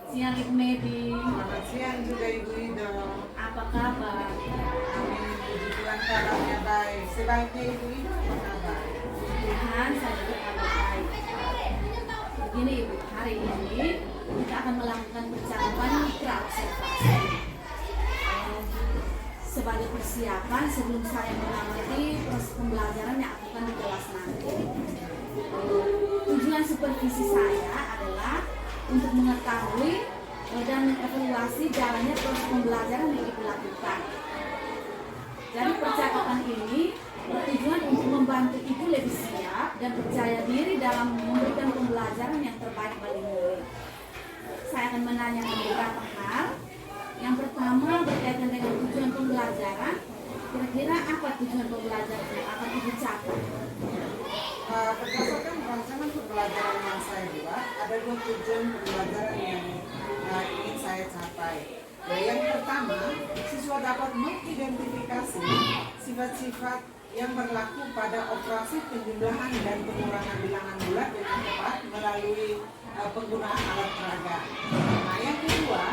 Siang Ibu Medi. Selamat siang juga Ibu Ido. Apa kabar? Amin, puji Tuhan kabarnya baik. Sebaiknya Ibu Ido apa kabar? Tuhan, saya juga kabar baik. Begini Ibu, hari ini kita akan melakukan percakapan mitra observasi. Sebagai persiapan sebelum saya mengamati proses pembelajaran yang akan di kelas nanti. Tujuan supervisi saya adalah untuk mengetahui dan mengevaluasi jalannya proses pembelajaran yang Ibu lakukan. Jadi percakapan ini bertujuan untuk membantu Ibu lebih siap dan percaya diri dalam memberikan pembelajaran yang terbaik bagi murid. Saya akan menanyakan beberapa hal. Yang pertama berkaitan dengan tujuan pembelajaran. Kira-kira apa tujuan pembelajaran yang akan Ibu capai? Berdasarkan rancangan pembelajaran yang saya buat, ada 2 tujuan pembelajaran yang ingin saya capai. Yang pertama, siswa dapat mengidentifikasi sifat-sifat yang berlaku pada operasi penjumlahan dan pengurangan bilangan bulat dengan tepat melalui penggunaan alat peraga. Nah, yang kedua,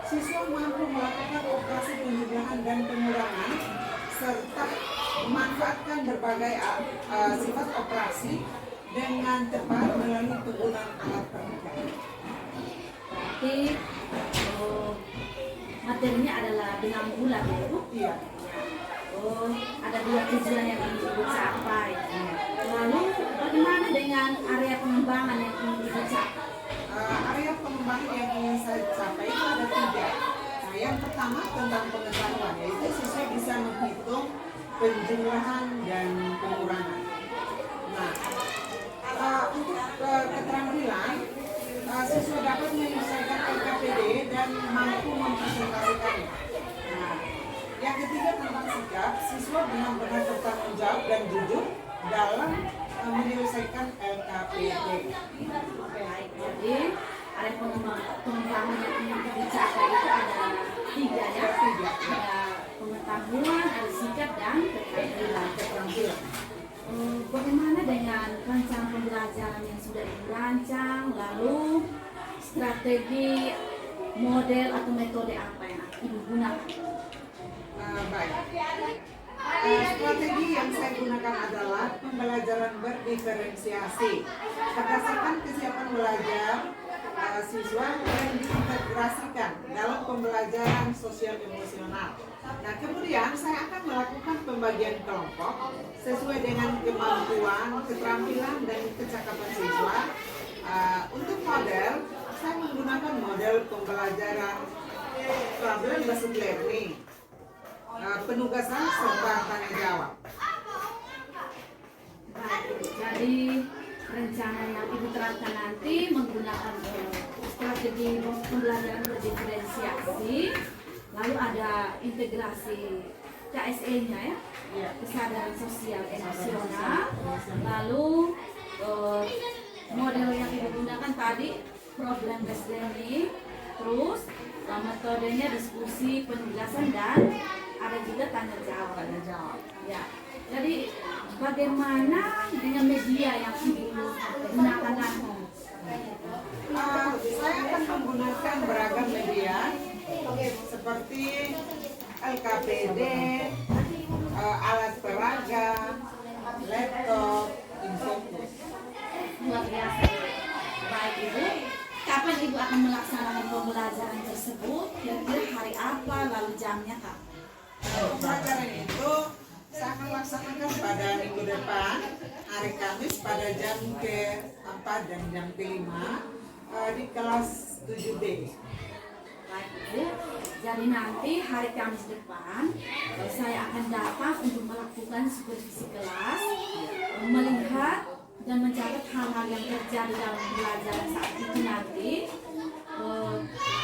siswa mampu melakukan operasi penjumlahan dan pengurangan serta memanfaatkan berbagai sifat operasi dengan tepat melalui penggunaan alat peraga. Berarti materinya adalah bilangan bulat ya Bu? Iya. Oh, ada 2 tujuan yang ingin Ibu capai. Lalu bagaimana dengan area pengembangan yang ingin Ibu capai? Area pengembangan yang ingin saya capai itu ada 3. Nah, yang pertama tentang pengetahuan, yaitu siswa bisa menghitung penjumlahan dan pengurangan. Nah, untuk keterampilan, siswa dapat menyelesaikan LKPD dan mampu mempresentasikannya. Nah, yang ketiga tentang sikap, siswa benar-benar bertanggung jawab dan jujur dalam menyelesaikan LKPD. Baik, jadi area pengembangan yang ingin dicapai itu ada 3 ya. Ada pengetahuan, ada sikap dan keterampilan. Bagaimana dengan rencana pembelajaran yang sudah dirancang, lalu strategi, model atau metode apa yang Ibu gunakan? Baik. Strategi yang saya gunakan adalah pembelajaran berdiferensiasi berdasarkan kesiapan belajar siswa yang diintegrasikan dalam pembelajaran sosial emosional. Nah, kemudian saya akan melakukan pembagian kelompok sesuai dengan kemampuan, keterampilan, dan kecakapan siswa. Untuk model, saya menggunakan model pembelajaran problem-based learning, penugasan serta tanya jawab. Baik, jadi rencana yang Ibu terapkan nanti menggunakan strategi pembelajaran berdiferensiasi, lalu ada integrasi KSE-nya ya, kesadaran sosial emosional, lalu model yang Ibu gunakan tadi problem based learning, terus metodenya diskusi, penjelasan, dan ada juga tanya jawab. Ya, jadi bagaimana dengan media yang Ibu gunakan nanti? Saya akan menggunakan beragam media seperti LKPD, alat peraga, laptop, infocus. Luar biasa. Baik Ibu, kapan Ibu akan melaksanakan pembelajaran tersebut? Kira-kira hari apa, lalu jamnya kapan? Pembelajaran itu saya akan laksanakan pada minggu depan, hari Kamis pada jam ke-4 dan jam ke-5 di kelas 7B. Baik Ibu, jadi nanti hari Kamis depan saya akan datang untuk melakukan supervisi kelas, melihat dan mencatat hal-hal yang terjadi dalam pembelajaran saat itu nanti.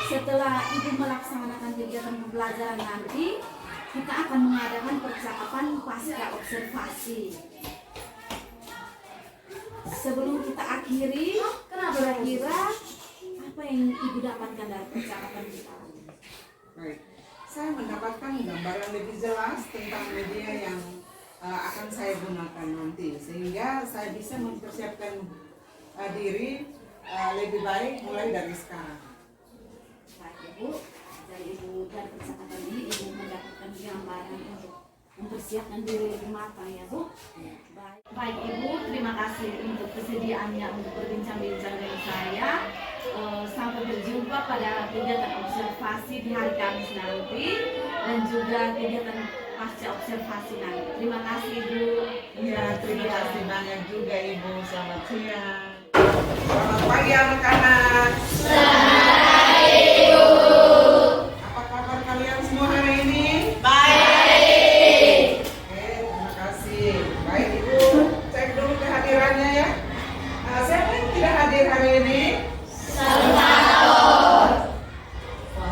Setelah Ibu melaksanakan kegiatan pembelajaran nanti, kita akan mengadakan percakapan pasca observasi. Sebelum kita akhiri, kira-kira apa yang Ibu dapatkan dari percakapan kita? Baik, saya mendapatkan gambaran lebih jelas tentang media yang akan saya gunakan nanti, sehingga saya bisa mempersiapkan diri lebih baik mulai dari sekarang. Baik Ibu, dari Ibu dari percakapan ini Ibu mendapatkan gambaran untuk mempersiapkan diri lebih matang ya Bu. Baik Ibu, terima kasih untuk kesediaannya untuk berbincang-bincang dengan saya. Sampai berjumpa pada kegiatan observasi di hari Kamis nanti dan juga kegiatan pasca observasi nanti. Terima kasih Ibu. Ya, terima kasih banyak juga Ibu. Selamat siang. Selamat pagi anak-anak. Apa kabar kalian semua hari ini? Baik. Oke, terima kasih. Baik Ibu, cek dulu kehadirannya ya. Siapa yang tidak hadir hari ini?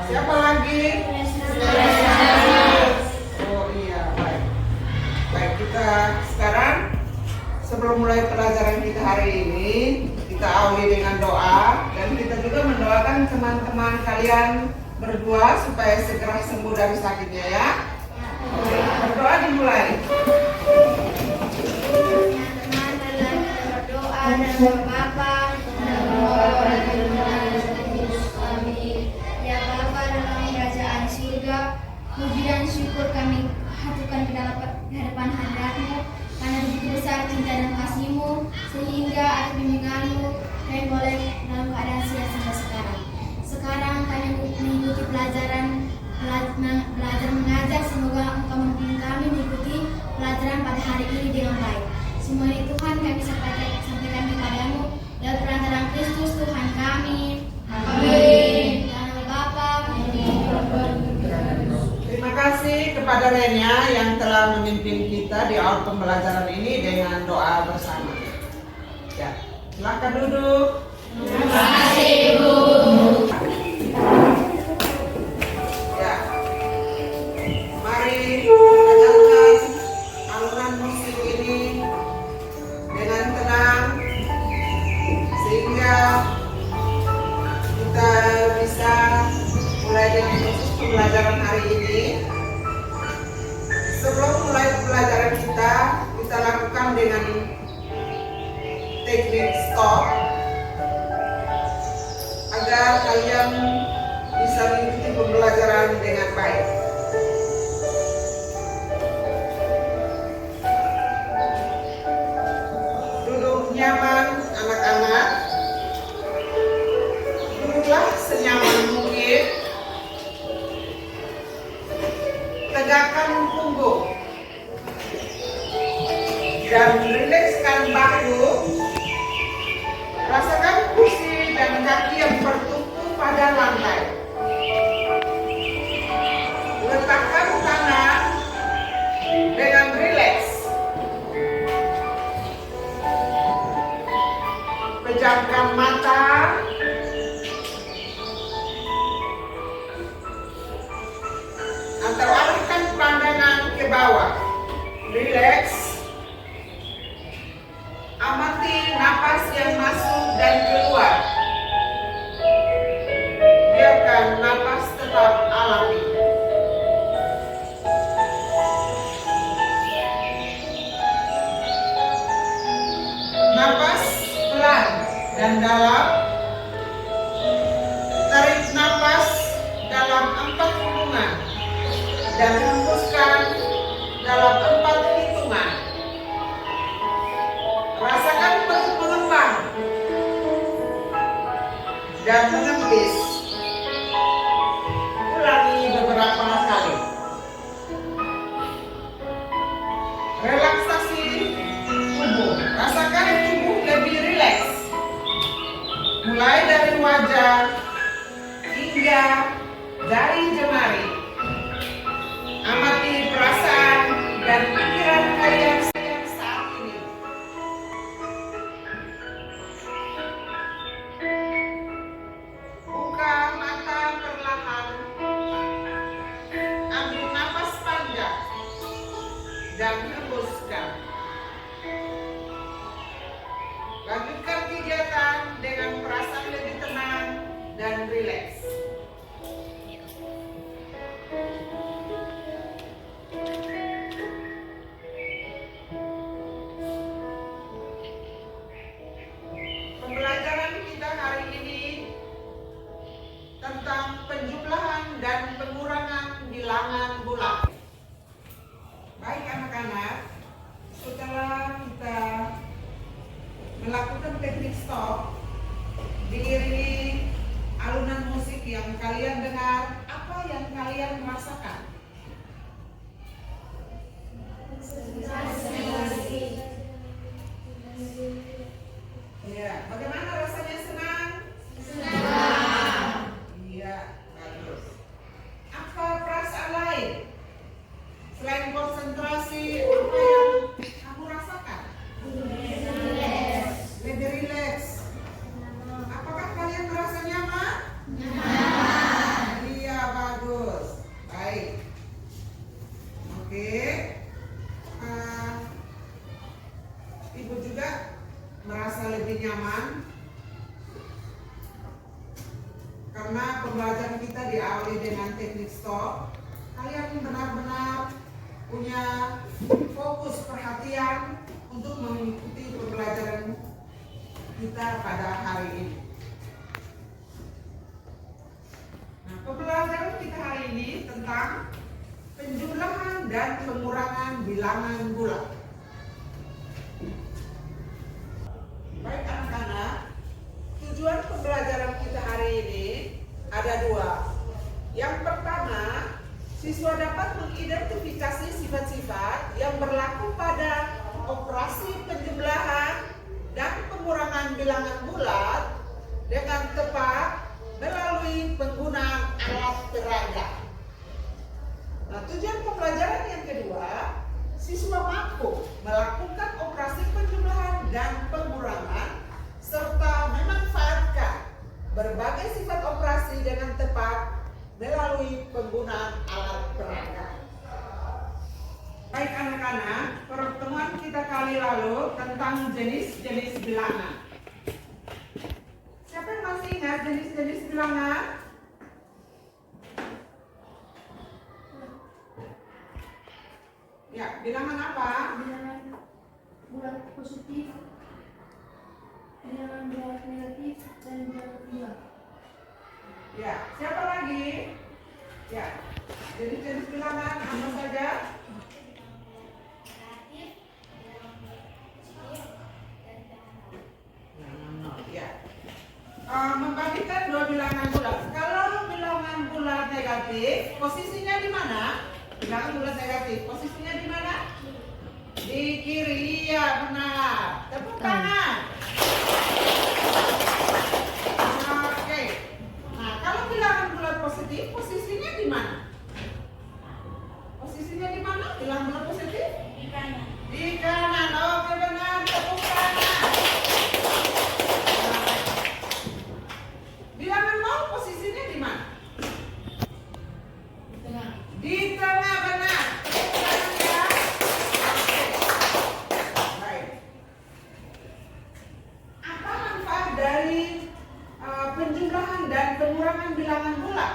Siapa lagi? Oh iya, baik. Baik, kita sekarang sebelum mulai pelajaran kita hari ini, kita awali dengan doa dan kita juga mendoakan teman-teman kalian berdua supaya segera sembuh dari sakitnya ya. Oke, berdoa dimulai. Berdoa dan Bapa, ya Bapa dalam kerajaan surga, puji dan syukur kami haturkan ke dalam hadapan hadirat-Mu karena begitu besar cinta dan kasih-Mu sehingga atas bimbingan-Mu kami boleh dalam keadaan sehat sampai sekarang. Sekarang kami mengikuti belajar mengajar, semoga Engkau membimbing kami mengikuti pelajaran pada hari ini dengan baik. Semua ini Tuhan kami sampaikan kepadamu lewat perantaraan Kristus Tuhan kami. Amin. Dalam Bapa. Terima kasih kepada Renia yang telah memimpin kita di awal pembelajaran ini dengan doa bersama. Ya, silakan duduk. Terima kasih Ibu. Ya, mari dengarkan alunan musik ini dengan tenang sehingga kita bisa mulai dengan proses pembelajaran hari ini. Sebelum mulai pelajaran kita lakukan dengan teknik stop agar kalian bisa mengikuti pembelajaran dengan baik. Duduk nyaman anak-anak. Duduklah senyaman mungkin. Tegakkan punggung dan rilekskan bahu. Rasakan kursi dan kaki yang bertumpu pada lantai. Letakkan tangan dengan rileks. Pejamkan mata. Atau alihkan pandangan ke bawah. Rileks. Amati napas yang masuk dan keluar. Biarkan napas tetap alami. Napas pelan dan dalam. Tarik napas dalam 4 hubungan dan hembuskan dalam 4 hitungan. Rasakan perut mengembang dan mengembis. Ulangi beberapa kali. Relaksasi tubuh. Rasakan tubuh lebih rileks. Mulai dari wajah hingga jari jemari. Amati perasaan dan pikiran kalian saat ini. Buka mata perlahan. Ambil napas panjang dan hembuskan. Lanjutkan kegiatan dengan perasaan lebih tenang dan rileks. Pembelajaran kita hari ini tentang konsentrasi apa yang kamu rasakan? Lebih rileks. Apakah kalian merasa nyaman? Iya, bagus. Baik. Oke. Ibu juga merasa lebih nyaman karena pembelajaran kita diawali dengan teknik stop. Kalian benar-benar punya fokus perhatian untuk mengikuti pembelajaran kita pada hari ini. Nah, pembelajaran kita hari ini tentang penjumlahan dan pengurangan bilangan bulat. Baik anak-anak, tujuan pembelajaran kita hari ini ada dua. Yang pertama, siswa dapat mengidentifikasi sifat-sifat yang berlaku pada operasi penjumlahan dan pengurangan bilangan bulat dengan tepat melalui penggunaan alat peraga. Nah, tujuan pembelajaran yang kedua, siswa mampu melakukan operasi penjumlahan dan pengurangan serta memanfaatkan berbagai sifat operasi dengan tepat melalui penggunaan alat peraga. Baik anak-anak, pertemuan kita kali lalu tentang jenis-jenis bilangan. Siapa yang masih ingat jenis-jenis bilangan? Ya, bilangan apa? Bilangan bulat positif, bilangan bulat negatif, dan bilangan bulat. Ya, siapa lagi? Ya, jenis-jenis bilangan apa saja? Ya. Membagikan dua bilangan bulat. Kalau bilangan bulat negatif, posisinya di mana? Bilangan bulat negatif, posisinya di mana? Di kiri, iya benar. Tepuk tangan. Oke. Nah, kalau bilangan bulat positif, posisinya di mana? Posisinya di mana? Bilangan bulat positif? Di kanan. Di kanan. Oke, benar. Tepuk tangan. Bilangan nol posisinya di mana? Di tengah. Di tengah, benar. Tepuk tangan ya. Oke. Baik. Apa manfaat dari penjumlahan dan pengurangan bilangan bulat?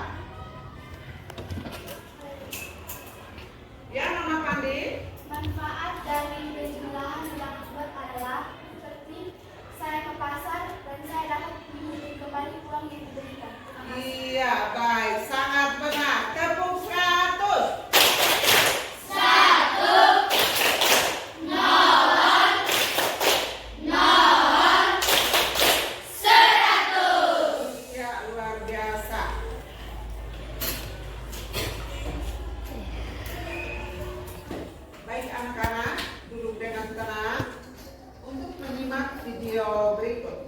Ya, Nona Pandi. Manfaat dari penjumlahan bilangan bulat adalah seperti saya ke pasar dan saya dapat menghitung kembali uang yang diberikan. Iya, baik. Sangat benar. Tepuk 100. Iya, luar biasa. Baik anak-anak, duduk dengan tenang untuk menyimak video berikut.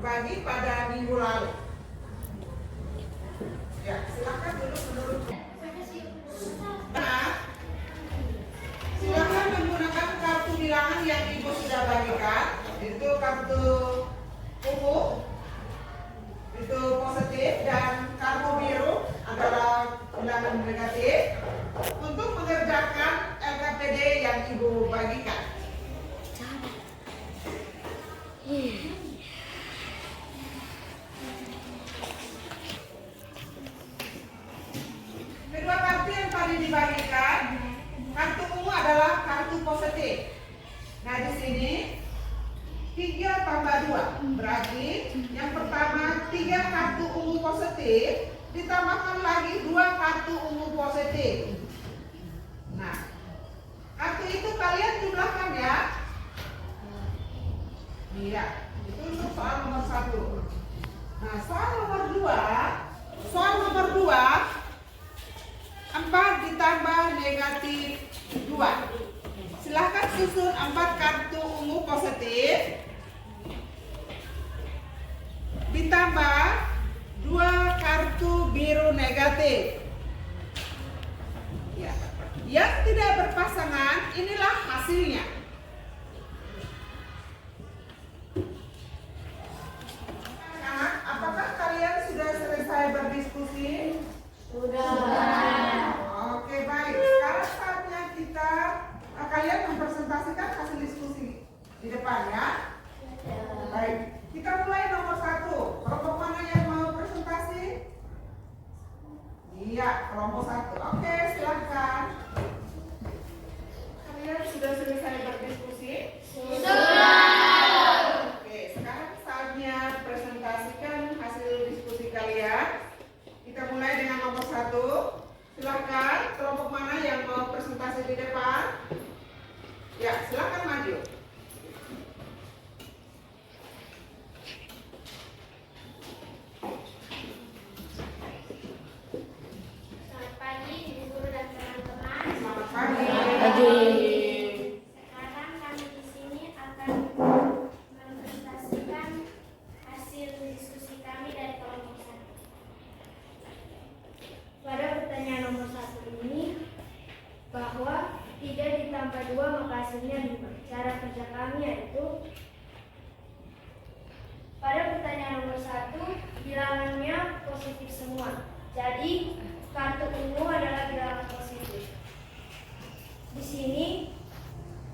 bagi pada minggu lalu. Ya, silakan duduk menurut. Nah, silakan menggunakan kartu bilangan yang Ibu sudah bagikan. Itu kartu ungu, itu positif, dan kartu biru adalah bilangan negatif untuk mengerjakan LKPD yang Ibu bagikan. Kedua kartu yang tadi dibagikan, kartu ungu adalah kartu positif. Nah, di sini 3 tambah 2 berarti yang pertama 3 kartu ungu positif ditambahkan lagi 2 kartu ungu positif. Nah, kartu itu kalian jumlahkan ya. Iya, itu untuk soal nomor 1. Nah, soal nomor 2, 4 ditambah negatif 2. Silahkan susun 4 kartu ungu positif ditambah 2 kartu biru negatif. Ya. Yang tidak berpasangan, inilah hasilnya. Anak, apakah kalian sudah selesai berdiskusi? Sudah. Oke, baik. Sekarang saatnya kita kalian mempresentasikan hasil diskusi di depan ya. Baik, kita mulai nomor 1. Kelompok mana yang mau presentasi? Iya, kelompok 1. Oke, silakan. Kalian sudah selesai berdiskusi? Sudah. Oke, sekarang saatnya presentasikan hasil diskusi kalian. Kita mulai dengan nomor 1. Silakan, kelompok mana yang mau presentasi di depan? Ya, silakan maju. Selamat pagi, Ibu Guru dan teman-teman. Selamat pagi. Sekarang kami di sini akan mempresentasikan hasil diskusi kami dari kelompok 1. Pada pertanyaan nomor 1 ini, bahwa 3 ditambah 2 maka hasilnya 5. Cara kerja kami yaitu, pada pertanyaan nomor 1, bilangannya positif semua. Jadi kartu ungu adalah bilangan positif. Di sini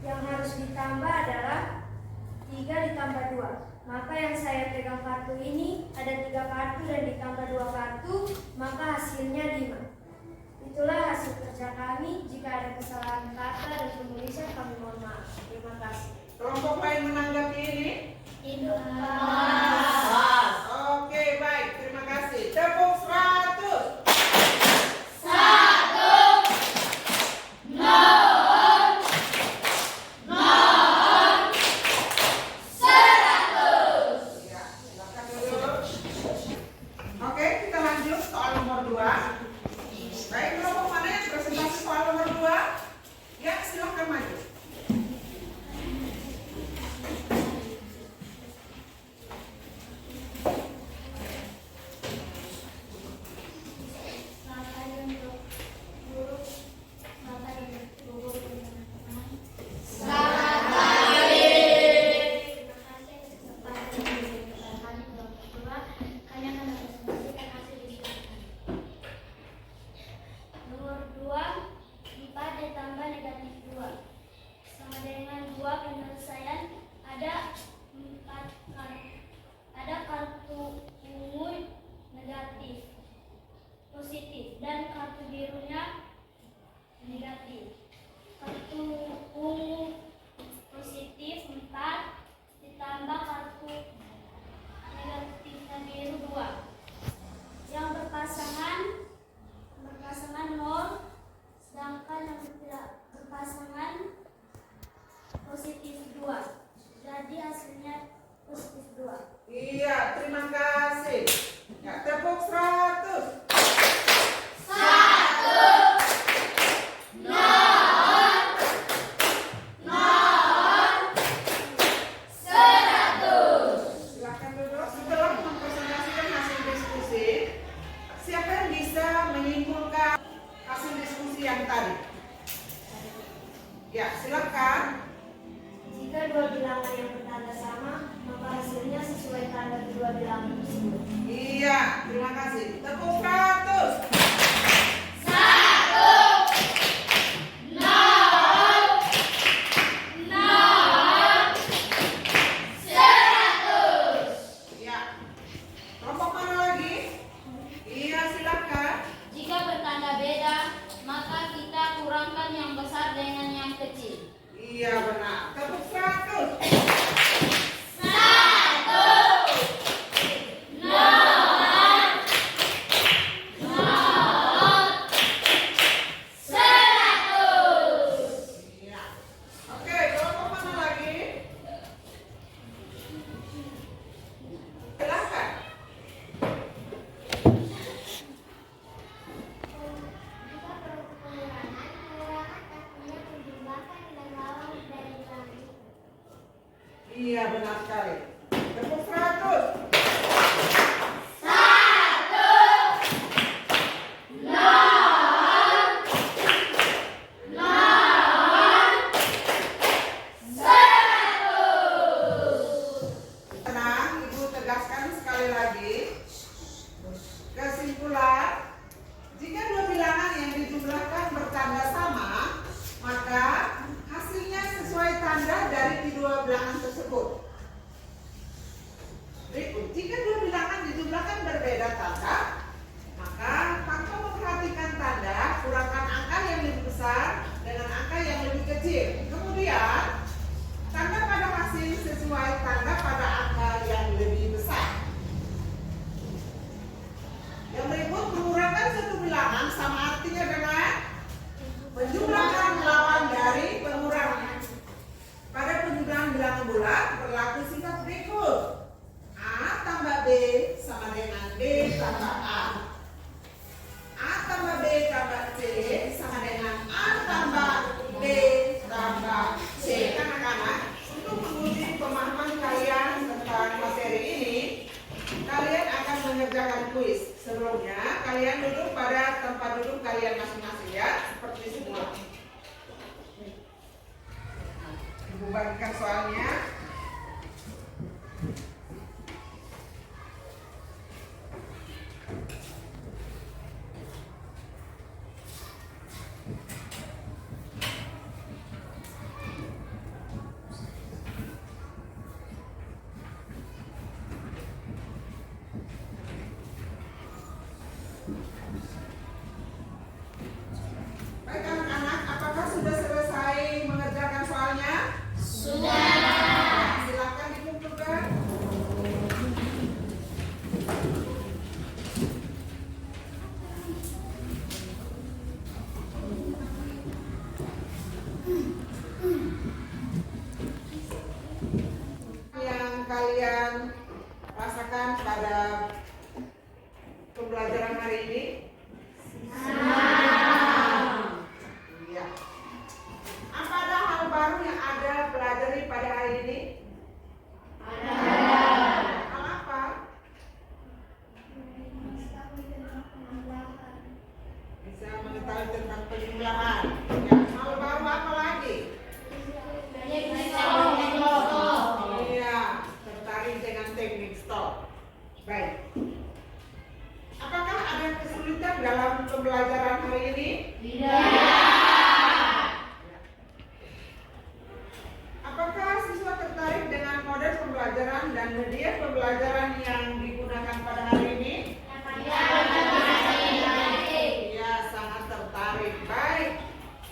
yang harus ditambah adalah 3 ditambah 2. Maka yang saya pegang kartu ini ada 3 kartu dan ditambah 2 kartu, maka hasilnya 5. Itulah hasil kerja kami. Jika ada kesalahan kata dan penulisan kami mohon maaf. Terima kasih. Kelompok lain menanggapi ini? Oke, baik. Terima kasih. Tepuk 100. Ya, silakan duduk. Oke, kita lanjut soal nomor 2. Baik, kelompok mana yang presentasi soal nomor 2? Ya, silakan maju. Ya, silakan. Jika dua bilangan yang bertanda sama, maka hasilnya sesuai tanda kedua bilangan tersebut. Iya, terima kasih. Tepuk 100. Iya. Kelompok mana lagi? Iya, silakan. Jika bertanda beda, maka kita kurangkan yang besar dengan yang kecil. Iya, benar. Tepuk 100. Iya. Oke, kelompok mana lagi? Silakan. Iya, benar sekali. Tepuk 100. Tenang, Ibu tegaskan sekali lagi. Kesimpulan, jika dua bilangan yang dijumlahkan bertanda sama, maka hasilnya sesuai tanda dari kedua bilangan tersebut. Berikut, jika dua bilangan dijumlahkan berbeda tanda, maka tanpa memperhatikan tanda, kurangkan angka yang lebih besar dengan angka yang lebih kecil. Kemudian, tanda pada hasil sesuai tanda pada angka yang lebih besar. Yang berikut, mengurangan satu bilangan sama artinya dengan menjumlahkan lawan dari pengurangan. Pada penjumlahan bilangan bulat berlaku sifat berikut. A tambah B sama dengan B tambah A. A tambah B tambah C sama dengan A tambah B tambah C. Anak-anak, untuk menguji pemahaman kalian tentang materi ini, kalian akan mengerjakan kuis. Sebelumnya, kalian duduk pada tempat duduk kalian masing-masing ya, seperti semula. Ibu bagikan soalnya. Baik anak-anak, apakah sudah selesai mengerjakan soalnya? Sudah. Silakan dikumpulkan. Yang kalian rasakan pada pembelajaran hari ini? Iya. Apa ada hal baru yang ada pelajari pada hari ini? Ada. Hal apa? Bisa mengetahui tentang penjumlahan. Ya, hal baru apa lagi? Iya, tertarik dengan teknik stop. Baik. Apakah ada kesulitan dalam pembelajaran hari ini? Apakah siswa tertarik dengan model pembelajaran dan media pembelajaran yang digunakan pada hari ini? Iya, sangat tertarik. Baik,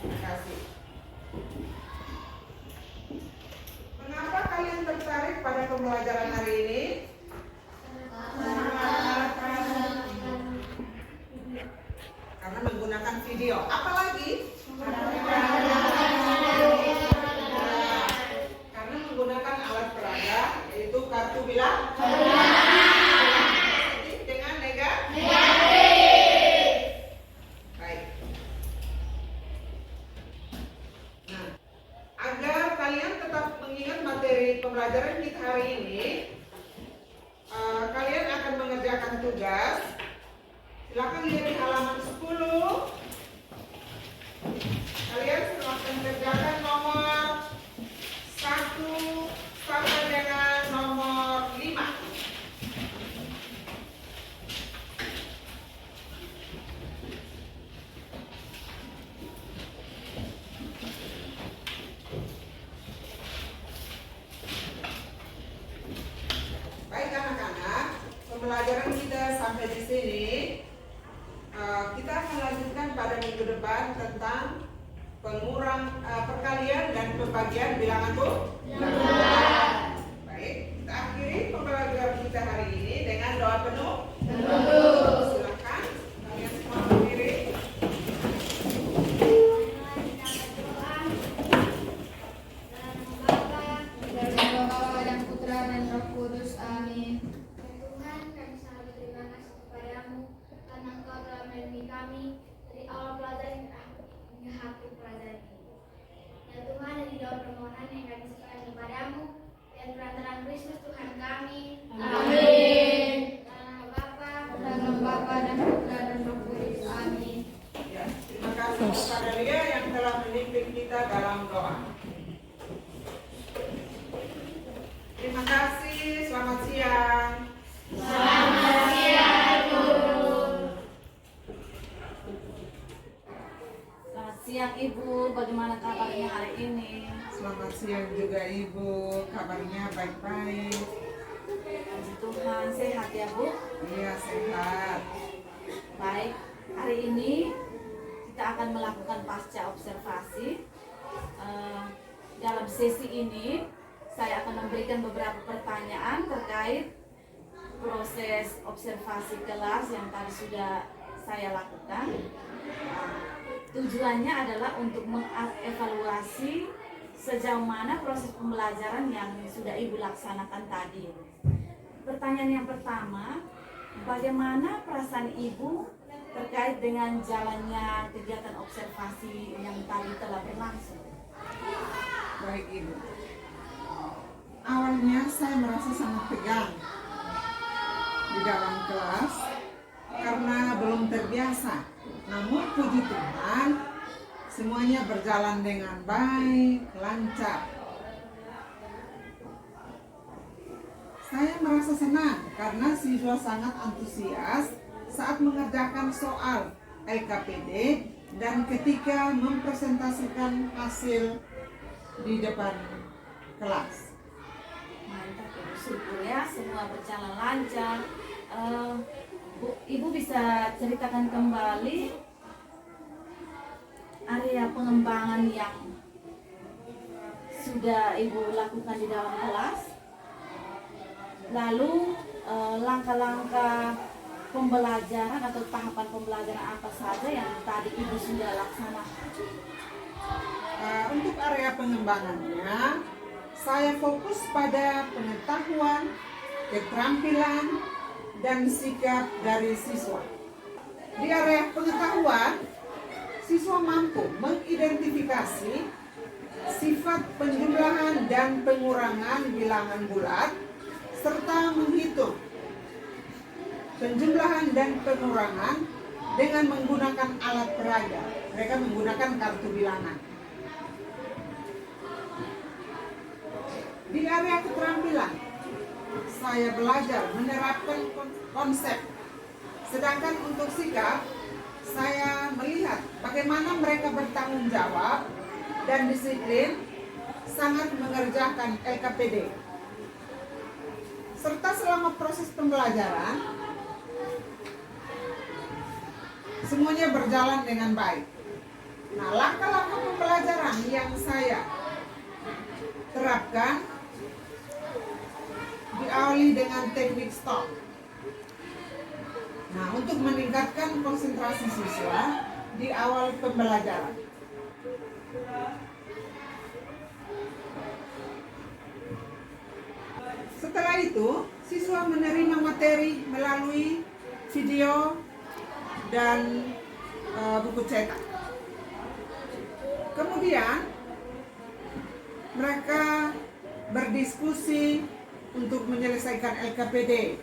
terima kasih. Mengapa kalian tertarik pada pembelajaran hari ini? Karena menggunakan video. Apalagi? Karena menggunakan alat peraga, yaitu kartu bilang positif dengan negatif. Baik. Nah, agar kalian tetap mengingat materi pembelajaran kita hari ini, kalian akan mengerjakan tugas. Silakan lihat di halaman 10. Kalian silahkan kerjakan nomor sudah sampai di sini, kita akan lanjutkan pada minggu depan tentang perkalian dan pembagian bilangan bulat. Baik, kita akhiri pembelajaran kita hari ini dengan doa penuh. Silakan kalian semua berdiri. Bapa dan Putra dan Roh Kudus. Amin. Tuhan, kami sangat berterima kasih kepadamu karena Engkau telah melindungi kami dari awal pelajaran hingga akhir pelajaran ini. Ya Tuhan, dari doa permohonan yang kami serahkan kepadamu dan perantaraan Kristus Tuhan kami. Amin. Dalam nama Bapa Dan Putra dan Roh Kudus. Amin. Ya, terima kasih kepada Lia yang telah memimpin kita dalam doa. Terima kasih, selamat siang. Selamat siang Ibu, bagaimana kabarnya hari ini? Selamat siang juga Ibu, kabarnya baik-baik. Puji Tuhan, sehat ya Bu? Iya, sehat. Baik, hari ini kita akan melakukan pasca observasi. Dalam sesi ini saya akan memberikan beberapa pertanyaan terkait proses observasi kelas yang tadi sudah saya lakukan. Tujuannya adalah untuk mengevaluasi sejauh mana proses pembelajaran yang sudah Ibu laksanakan tadi. Pertanyaan yang pertama, bagaimana perasaan Ibu terkait dengan jalannya kegiatan observasi yang tadi telah berlangsung? Baik Ibu. Awalnya saya merasa sangat tegang di dalam kelas karena belum terbiasa. Namun puji Tuhan, semuanya berjalan dengan baik, lancar. Saya merasa senang karena siswa sangat antusias saat mengerjakan soal LKPD dan ketika mempresentasikan hasil di depan kelas. Mantap Ibu, syukur ya semua berjalan lancar. Ibu bisa ceritakan kembali area pengembangan yang sudah Ibu lakukan di dalam kelas, lalu langkah-langkah pembelajaran atau tahapan pembelajaran apa saja yang tadi Ibu sudah laksanakan? Untuk area pengembangannya, saya fokus pada pengetahuan, keterampilan, dan sikap dari siswa. Di area pengetahuan, siswa mampu mengidentifikasi sifat penjumlahan dan pengurangan bilangan bulat, serta menghitung penjumlahan dan pengurangan dengan menggunakan alat peraga. Mereka menggunakan kartu bilangan. Di area keterampilan, saya belajar menerapkan konsep. Sedangkan untuk sikap, saya melihat bagaimana mereka bertanggung jawab dan disiplin sangat mengerjakan LKPD. Serta selama proses pembelajaran, semuanya berjalan dengan baik. Nah, langkah-langkah pembelajaran yang saya terapkan diawali dengan teknik stop. Nah, untuk meningkatkan konsentrasi siswa di awal pembelajaran. Setelah itu, siswa menerima materi melalui video dan buku cetak. Kemudian, mereka berdiskusi untuk menyelesaikan LKPD.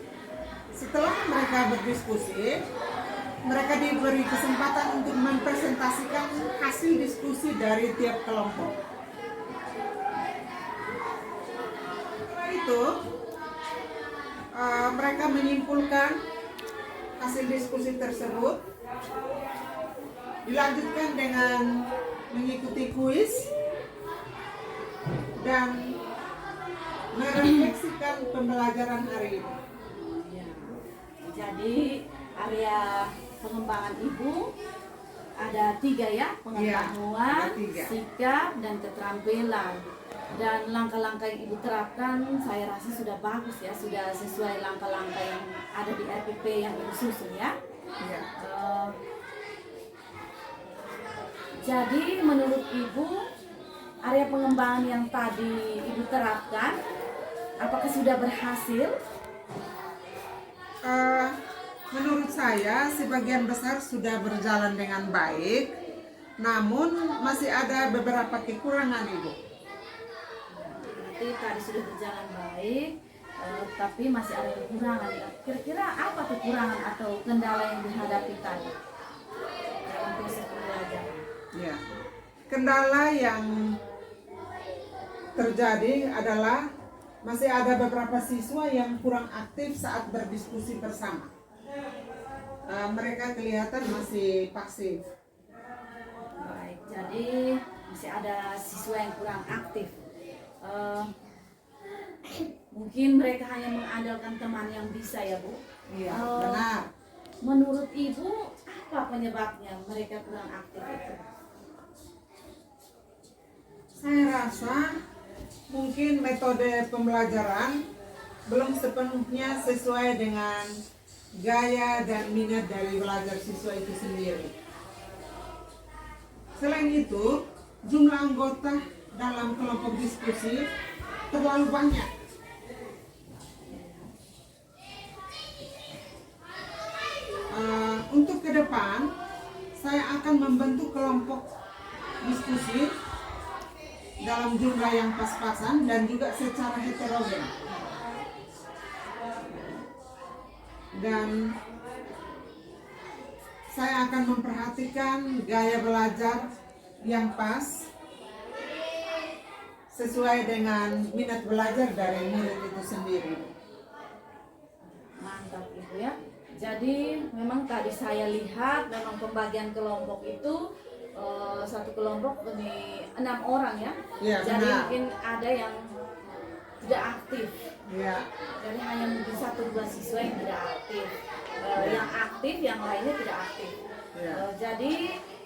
Setelah mereka berdiskusi, mereka diberi kesempatan untuk mempresentasikan hasil diskusi dari tiap kelompok. Setelah itu, mereka menyimpulkan hasil diskusi tersebut, dilanjutkan dengan mengikuti kuis dan merefleksikan pembelajaran hari ini. Ya. Jadi area pengembangan Ibu ada 3 ya, pengetahuan, ada 3. sikap, dan keterampilan. Dan langkah-langkah yang Ibu terapkan saya rasa sudah bagus ya, sudah sesuai langkah-langkah yang ada di RPP yang Ibu susun ya. Iya. Jadi menurut Ibu, area pengembangan yang tadi Ibu terapkan, apakah sudah berhasil? Menurut saya sebagian besar sudah berjalan dengan baik, namun masih ada beberapa kekurangan, Ibu. Berarti tadi sudah berjalan baik, tapi masih ada kekurangan. Kira-kira apa kekurangan atau kendala yang dihadapi tadi dalam proses pembelajaran? Ya. Kendala yang terjadi adalah masih ada beberapa siswa yang kurang aktif saat berdiskusi bersama. Mereka kelihatan masih pasif. Baik, jadi masih ada siswa yang kurang aktif. Mungkin mereka hanya mengandalkan teman yang bisa ya Bu. Iya, benar. Menurut Ibu apa penyebabnya mereka kurang aktif itu? Saya rasa mungkin metode pembelajaran belum sepenuhnya sesuai dengan gaya dan minat dari belajar siswa itu sendiri. Selain itu, jumlah anggota dalam kelompok diskusi terlalu banyak. Untuk ke depan, saya akan membentuk kelompok diskusi dalam jumlah yang pas-pasan dan juga secara heterogen. Dan saya akan memperhatikan gaya belajar yang pas sesuai dengan minat belajar dari murid itu sendiri. Mantap Ibu ya. Jadi memang tadi saya lihat memang pembagian kelompok itu satu kelompok ini 6 orang ya. Ya, Jadi benar. mungkin ada yang tidak aktif. Ya, Jadi hanya mungkin 1-2 siswa yang tidak aktif. Yang aktif, yang lainnya tidak aktif. Ya. Jadi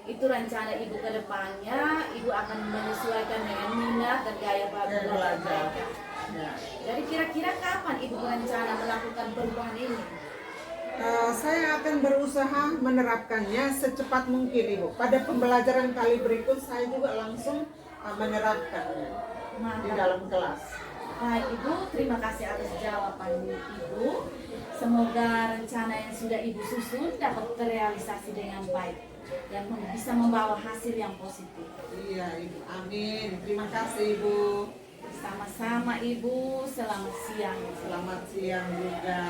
itu rencana Ibu ke depannya, Ibu akan menyesuaikan dengan minat dan gaya belajar belajar. mereka. Ya. Jadi kira-kira kapan Ibu berencana melakukan perubahan ini? Saya akan berusaha menerapkannya secepat mungkin, Ibu. Pada pembelajaran kali berikut saya juga langsung menerapkannya di Mantap. dalam kelas. Baik Ibu, terima kasih atas jawaban Ibu. Semoga rencana yang sudah Ibu susun dapat terrealisasi dengan baik dan bisa membawa hasil yang positif. Iya, Ibu. Amin. Terima kasih, Ibu. Sama-sama Ibu, selamat siang. Selamat siang juga.